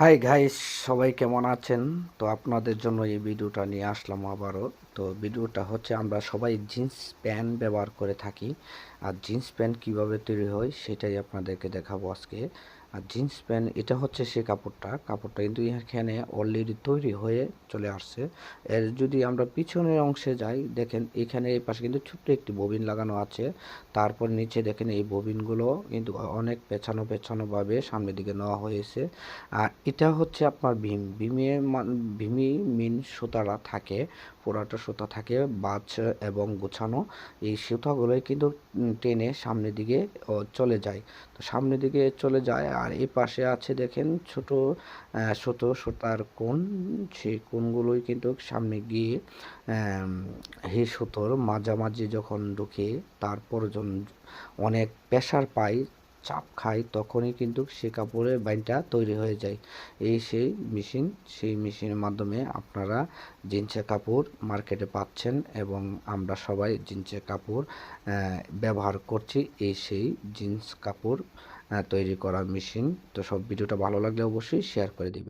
Hi guys, সবাই কেমন আছেন? তো আপনাদের জন্য এই ভিডিওটা নিয়ে আসলাম আবারও। তো ভিডিওটা হচ্ছে আমরা সবাই জিন্স প্যান্ট ব্যবহার করে থাকি। আর জিন্স প্যান্ট কিভাবে তৈরি হয় সেটাই আপনাদেরকে দেখাবো আজকে। আর জিন্স প্যান্ট এটা হচ্ছে সে কাপড়টা কিন্তু এখানে অলরেডি তৈরি হয়ে চলে আসছে। এর যদি আমরা পিছনের অংশে যাই, দেখেন এখানে এই পাশে কিন্তু ছোট্ট একটি ববিন লাগানো আছে। তারপর নিচে দেখেন এই ববিনগুলো কিন্তু অনেক পেছানো পেছানোভাবে সামনের দিকে নেওয়া হয়েছে। আর এটা হচ্ছে আপনার ভীমি মিন সুতারা থাকে, পুরাটা সুতা থাকে বাছ এবং গোছানো। এই সুতাগুলোই কিন্তু টেনে সামনের দিকে চলে যায়। তো সামনের দিকে চলে যায়, আর এই পাশে আছে দেখেন ছোট ছোট সুতার কোণ। সেই কোণগুলোই কিন্তু সামনে গিয়ে হে সুতোর মাঝামাঝি যখন ঢুকে, তারপর যখন অনেক প্রেসার পায়, চাপ খায়, তখনই কিন্তু সে কাপড়ের বাইনটা তৈরি হয়ে যায়। এই সেই মেশিনের মাধ্যমে আপনারা জিন্সের কাপড় মার্কেটে পাচ্ছেন, এবং আমরা সবাই জিন্সের কাপড় ব্যবহার করছি। এই সেই জিন্স কাপড় তৈরি করার মেশিন। তো সব ভিডিওটা ভালো লাগলে অবশ্যই শেয়ার করে দিবেন।